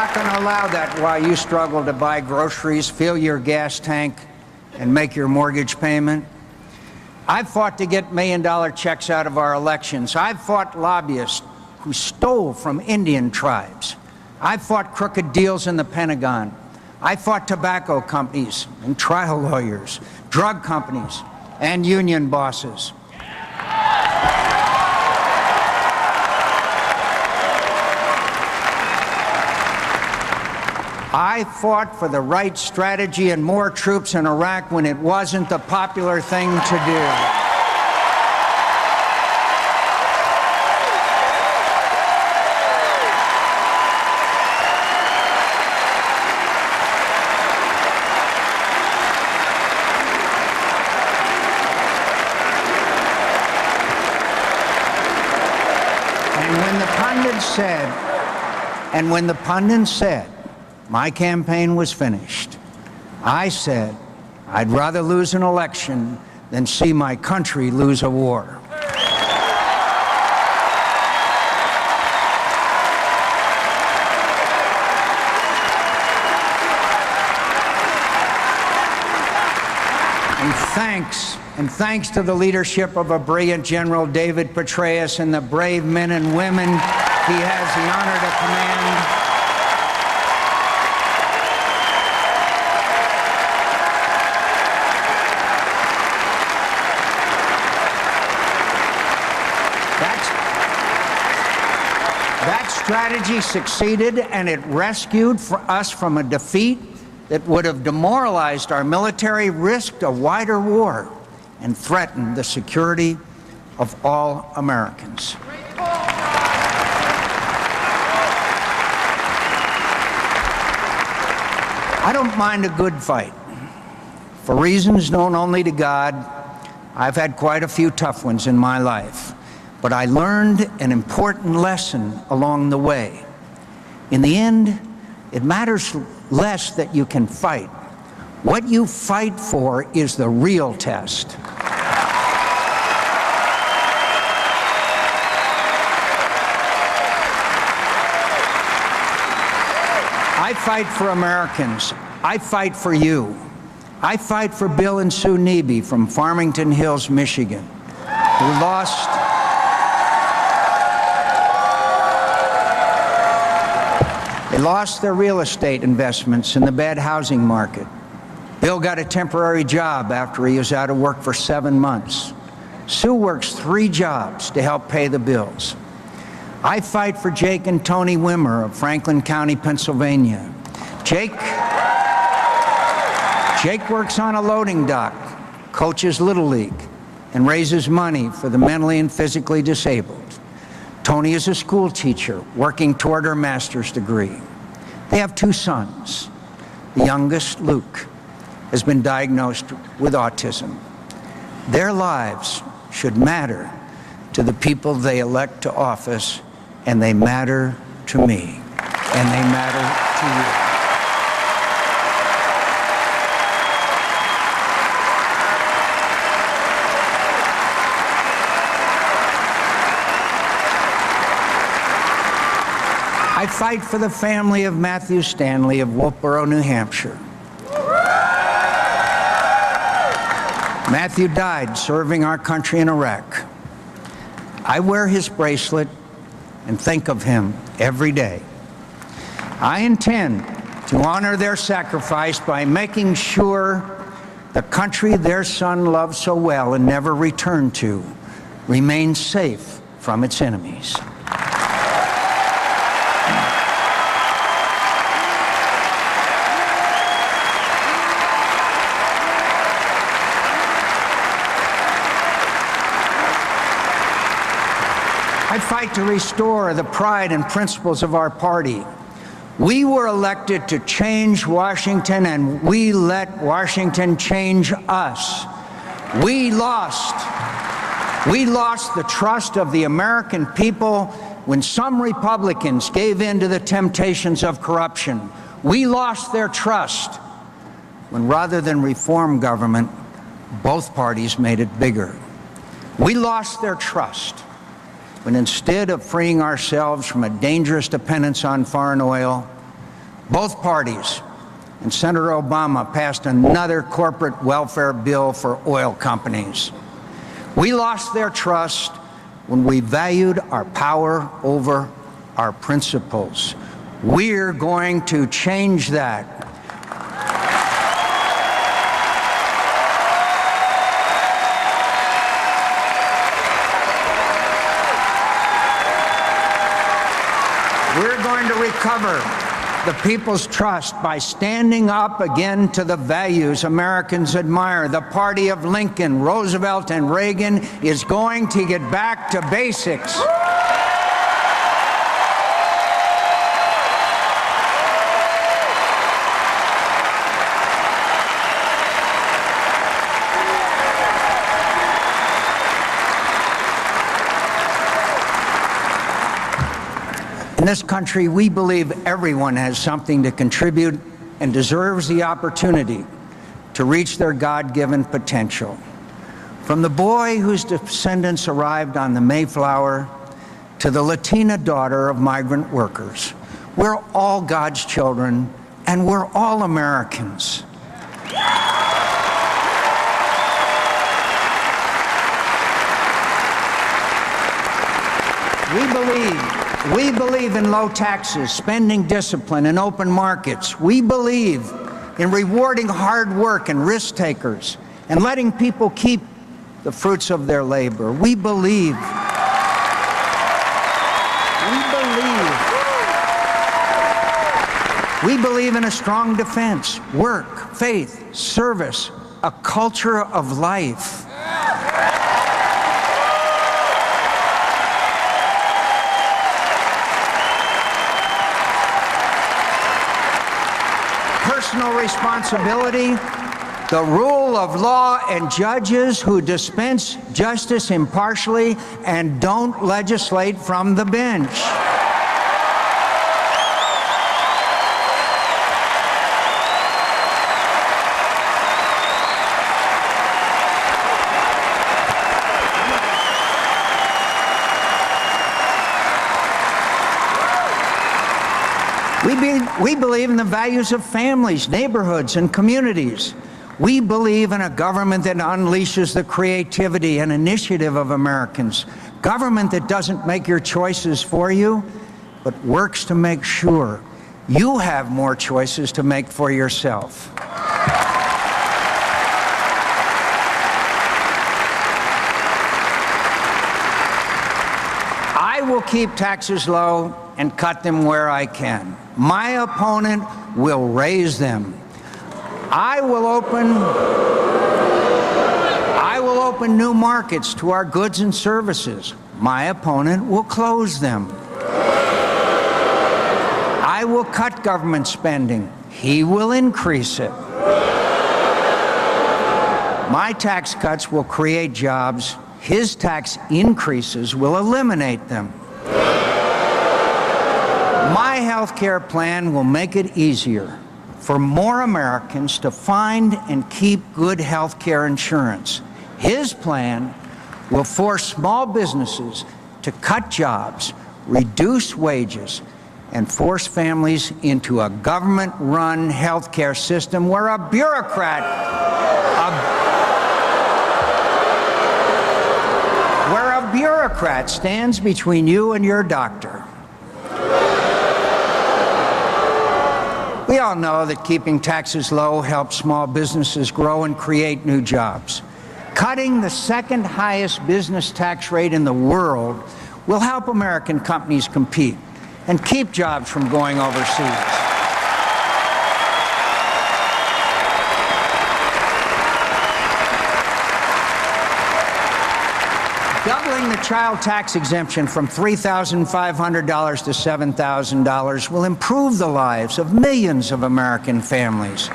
not going to allow that while you struggle to buy groceries, fill your gas tank, and make your mortgage payment. I've fought to get million-dollar checks out of our elections. I've fought lobbyists who stole from Indian tribes. I've fought crooked deals in the Pentagon. I fought tobacco companies and trial lawyers, drug companies, and union bosses. I fought for the right strategy and more troops in Iraq when it wasn't the popular thing to do. And when the pundits said my campaign was finished, I said I'd rather lose an election than see my country lose a war. And thanks to the leadership of a brilliant General David Petraeus and the brave men and women he has the honor to command, that strategy succeeded, and it rescued us from a defeat that would have demoralized our military, risked a wider war, and threatened the security of all Americans. I don't mind a good fight. For reasons known only to God, I've had quite a few tough ones in my life, but I learned an important lesson along the way. In the end, it matters less that you can fight. What you fight for is the real test. I fight for Americans. I fight for you. I fight for Bill and Sue Neby from Farmington Hills, Michigan, who lost their real estate investments in the bad housing market. Bill got a temporary job after he was out of work for 7 months. Sue works 3 jobs to help pay the bills. I fight for Jake and Tony Wimmer of Franklin County, Pennsylvania. Jake works on a loading dock, coaches Little League, and raises money for the mentally and physically disabled. Tony is a school teacher working toward her master's degree. They have 2 sons. The youngest, Luke, has been diagnosed with autism. Their lives should matter to the people they elect to office, and they matter to me, and they matter to you. I fight for the family of Matthew Stanley of Wolfboro, New Hampshire. Matthew died serving our country in Iraq. I wear his bracelet and think of him every day. I intend to honor their sacrifice by making sure the country their son loved so well and never returned to remains safe from its enemies. I fight to restore the pride and principles of our party. We were elected to change Washington, and we let Washington change us. We lost the trust of the American people when some Republicans gave in to the temptations of corruption. We lost their trust when, rather than reform government, both parties made it bigger. We lost their trust when, instead of freeing ourselves from a dangerous dependence on foreign oil, Both parties and Senator Obama passed another corporate welfare bill for oil companies. We lost their trust when we valued our power over our principles. We're going to change that. We're going to recover the people's trust by standing up again to the values Americans admire. The party of Lincoln, Roosevelt, and Reagan is going to get back to basics. In this country, we believe everyone has something to contribute and deserves the opportunity to reach their God-given potential. From the boy whose descendants arrived on the Mayflower to the Latina daughter of migrant workers, we're all God's children, and we're all Americans. We believe in low taxes, spending discipline, and open markets. We believe in rewarding hard work and risk takers and letting people keep the fruits of their labor. We believe in a strong defense, work, faith, service, a culture of life. Personal responsibility, the rule of law, and judges who dispense justice impartially and don't legislate from the bench. We believe in the values of families, neighborhoods, and communities. We believe in a government that unleashes the creativity and initiative of Americans. Government that doesn't make your choices for you, but works to make sure you have more choices to make for yourself. I will keep taxes low and cut them where I can. My opponent will raise them. I will open new markets to our goods and services. My opponent will close them. I will cut government spending. He will increase it. My tax cuts will create jobs. His tax increases will eliminate them. My health care plan will make it easier for more Americans to find and keep good health care insurance. His plan will force small businesses to cut jobs, reduce wages, and force families into a government-run health care system where a bureaucrat stands between you and your doctor. We all know that keeping taxes low helps small businesses grow and create new jobs. Cutting the second highest business tax rate in the world will help American companies compete and keep jobs from going overseas. Doubling the child tax exemption from $3,500 to $7,000 will improve the lives of millions of American families.